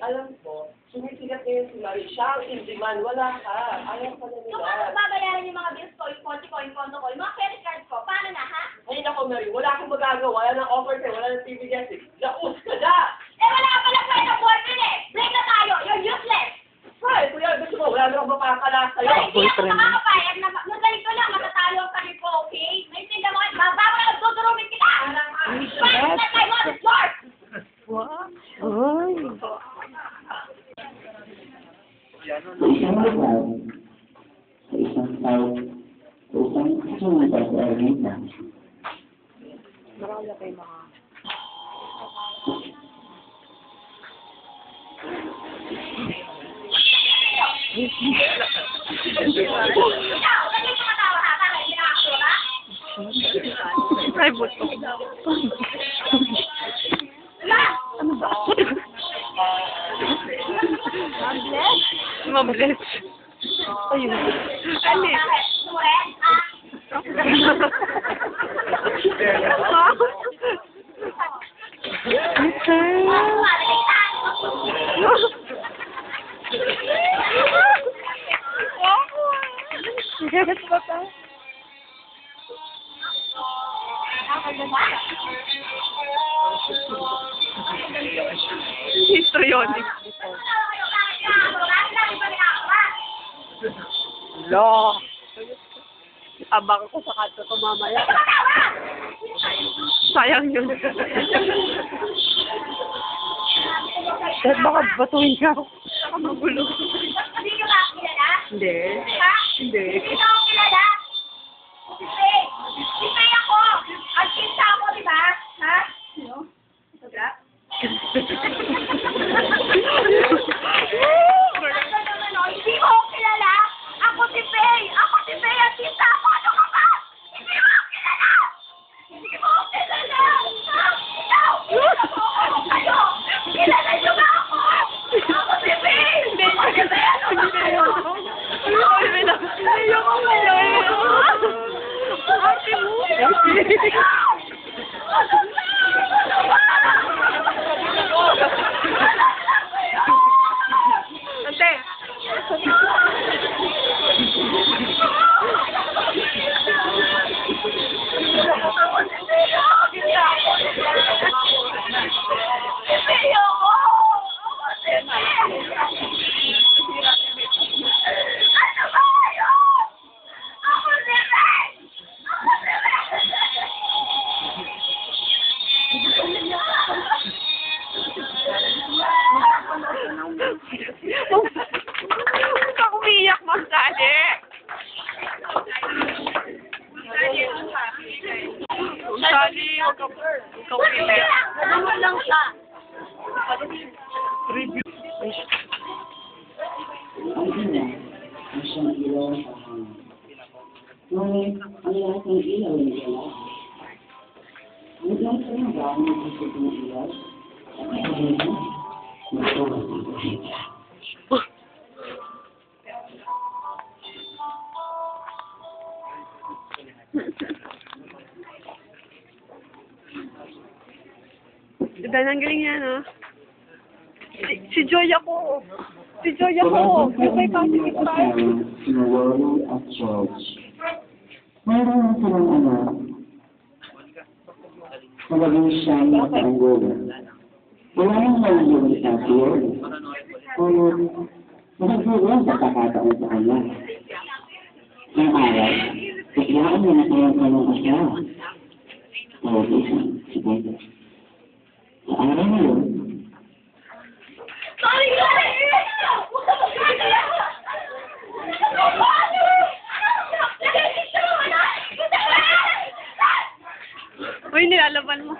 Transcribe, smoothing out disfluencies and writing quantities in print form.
alam ko, sumisigat ngayon si Marie. Siya ang in-demand, wala ka. Ayaw ka na So, nila. paano babayaran yung mga bills ko, yung kotse ko, yung kondo ko, yung mga credit card ko? Paano na, ha? Ay, nako, Marie, wala akong magagawa. Wala nang offer sa'yo, wala nang TV guest. Laos ka na! Eh, wala ka palang kayo ng boyfriend eh! Break na tayo! You're useless! Ay, kuya, gusto mo, wala nang mapapala sa'yo. Ay, hindi ako makakapayag na nung ganito lang, matatalo ang sabi ko, okay? Naintindihan mo, bago na tutulungin kita! Paano na tayo mga short? Wow. Ay. Sa isang lugar, sa isang tao, sa isang kasunod sa ermita. Marami kayo mga... Ikaw, kasi tumatawa ka, bakit? Hindi nakakasura ka? Ay, buto. Wala! Ano ba? Mabless. Ayun. Ali. Bakit? Sumuret? Ah? Yes, bata. Histrionic. Lo. Abang ko sa kanto ko mamaya. Sayang yun. Dahil baka batuin ka. Baka magulo. Hindi ka ba kilala? Hindi. Ha? Hindi. Hindi ka ako kilala? Kasi, kasi ako. Artista ako, di ba? Ha? Ano? Ito ba? Ano naman, oh? Hindi mo ako kilala? Ako si Faye! Ako si Faye! Artista ako! Ano ka ba? Hindi mo ako kilala! Hindi mo ako kilala! Ha? Ikaw! Kayo! Kilala niyo ba ako? Ako si Faye! Ako si Faye! Ano ka kayo? Huwag ka umiyak, Ma'am Sally. Sally, huwag ka umiyak. Naman lang siya. Review. Ang ina, ang siyang ilaw sa hangin. Ngunit, ang lahat ng ilaw ay galaw. Ang lahat ng bahay ng isip ng ilaw, at ang ilaw, magkawas ng kahita. Diba, ang galing yan, no? Si Joy ako. Si Joy ako. Yung may positive vibe. Sina Wally at George. Mayroon silang anak. Nagaging siya ng kaanggolan. Wala nang nalilong sa akin. Ngunit, nagagawin sa kakataon sa kanya. Ng araw, biglaan niya na kayang kanyang asawa. Tawag isang si Peter. Sa araw na yun, Sorry, sorry! Uy, nilalaban mo.